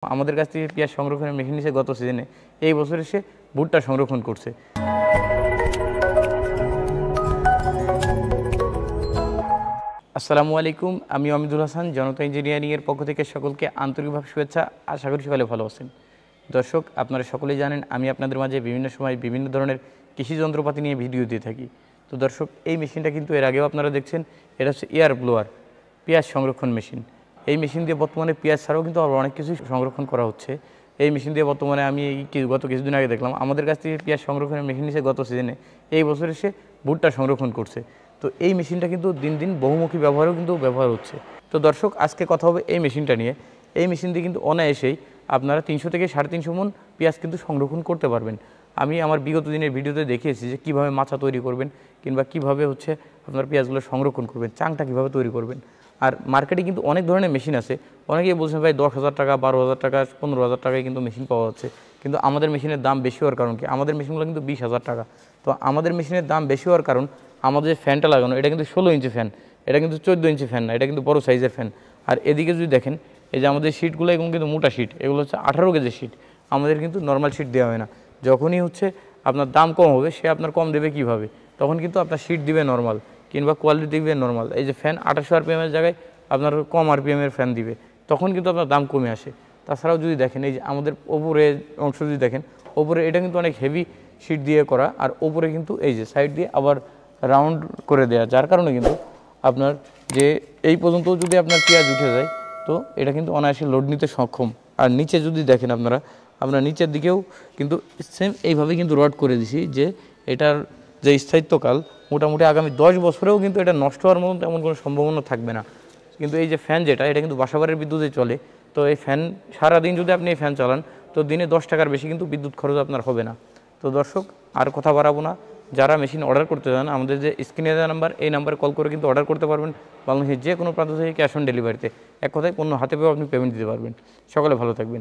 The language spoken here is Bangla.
আমাদের কাছ থেকে পেঁয়াজ সংরক্ষণের মেশিন নিয়েছে গত সিজনে, এই বছর এসে ভুট্টা সংরক্ষণ করছে। আসসালামু আলাইকুম, আমি অমিদুল হাসান, জনতা ইঞ্জিনিয়ারিংয়ের পক্ষ থেকে সকলকে আন্তরিকভাবে শুভেচ্ছা। আশা করি সকালে ভালো আছেন। দর্শক, আপনারা সকলেই জানেন আমি আপনাদের মাঝে বিভিন্ন সময় বিভিন্ন ধরনের কৃষি যন্ত্রপাতি নিয়ে ভিডিও দিয়ে থাকি। তো দর্শক, এই মেশিনটা কিন্তু এর আগেও আপনারা দেখছেন, এটা হচ্ছে এয়ার ব্লোয়ার পেঁয়াজ সংরক্ষণ মেশিন। এই মেশিন দিয়ে বর্তমানে পেঁয়াজ ছাড়াও কিন্তু আরও অনেক কিছুই সংরক্ষণ করা হচ্ছে। এই মেশিন দিয়ে বর্তমানে আমি গত কিছুদিন আগে দেখলাম আমাদের কাছ থেকে পেঁয়াজ সংরক্ষণের মেশিন নিয়েছে গত সিজনে, এই বছর এসে ভুট্টা সংরক্ষণ করছে। তো এই মেশিনটা কিন্তু দিন দিন বহুমুখী ব্যবহারও কিন্তু ব্যবহার হচ্ছে। তো দর্শক, আজকে কথা হবে এই মেশিনটা নিয়ে। এই মেশিন দিয়ে কিন্তু অনায়াসেই আপনারা 300 থেকে 350 মণ পেঁয়াজ কিন্তু সংরক্ষণ করতে পারবেন। আমি আমার বিগত দিনের ভিডিওতে দেখিয়েছি যে কীভাবে মাচা তৈরি করবেন কিংবা কীভাবে আপনার পেঁয়াজগুলো সংরক্ষণ করবেন, চাংটা কীভাবে তৈরি করবেন। আর মার্কেটে কিন্তু অনেক ধরনের মেশিন আছে। অনেকেই বলছেন ভাই 10,000 টাকা, 12,000 টাকা, 15,000 টাকায় কিন্তু মেশিন পাওয়া যাচ্ছে। কিন্তু আমাদের মেশিনের দাম বেশি হওয়ার কারণ কি? আমাদের মেশিনগুলো কিন্তু 20,000 টাকা। তো আমাদের মেশিনের দাম বেশি হওয়ার কারণ আমাদের যে ফ্যানটা লাগানো, এটা কিন্তু 16 ইঞ্চি ফ্যান, এটা কিন্তু 14 ইঞ্চি ফ্যান না, এটা কিন্তু বড় সাইজের ফ্যান। আর এদিকে যদি দেখেন, এই যে আমাদের শিটগুলো এগুলো কিন্তু মোটা শিট, এগুলো হচ্ছে 18 কেজি শিট। আমাদের কিন্তু নর্মাল শিট দেওয়া হয় না। যখনই আপনার দাম কম হবে, সে আপনার কম দেবে কীভাবে? তখন কিন্তু আপনার শিট দিবে নর্মাল কিংবা কোয়ালিটি দিবে নর্মাল। এই যে ফ্যান 2800 আরপিএমের জায়গায় আপনার কম আরপিএমের ফ্যান দিবে, তখন কিন্তু আপনার দাম কমে আসে। তাছাড়াও যদি দেখেন, এই যে আমাদের ওপরে অংশ যদি দেখেন, ওপরে এটা কিন্তু অনেক হেভি শিট দিয়ে করা, আর ওপরে কিন্তু এই যে সাইড দিয়ে আবার রাউন্ড করে দেয়া, যার কারণে কিন্তু আপনার যে এই পর্যন্ত যদি আপনার পেঁয়াজ উঠে যায়, তো এটা কিন্তু অনায়াসে লোড নিতে সক্ষম। আর নিচে যদি দেখেন আপনারা নিচের দিকেও কিন্তু সেম এইভাবে কিন্তু রড করে দিছি, যে এটার যে স্থায়িত্বকাল মোটামুটি আগামী 10 বছরেও কিন্তু এটা নষ্ট হওয়ার মতো তেমন কোনো সম্ভাবনা থাকবে না। কিন্তু এই যে ফ্যান যেটা, এটা কিন্তু বাসাবাড়ির বিদ্যুতে চলে। তো এই ফ্যান সারাদিন যদি আপনি এই ফ্যান চালান, তো দিনে 10 টাকার বেশি কিন্তু বিদ্যুৎ খরচ আপনার হবে না। তো দর্শক, আর কথা বাড়াবো না। যারা মেশিন অর্ডার করতে চান, আমাদের যে স্ক্রিনে দেওয়া নাম্বার, এই নাম্বারে কল করে কিন্তু অর্ডার করতে পারবেন। বাংলাদেশের যে কোনো প্রান্ত থেকে ক্যাশ অন ডেলিভারিতে, এক কথায় পণ্য হাতে পেয়েও আপনি পেমেন্ট দিতে পারবেন। সকলে ভালো থাকবেন।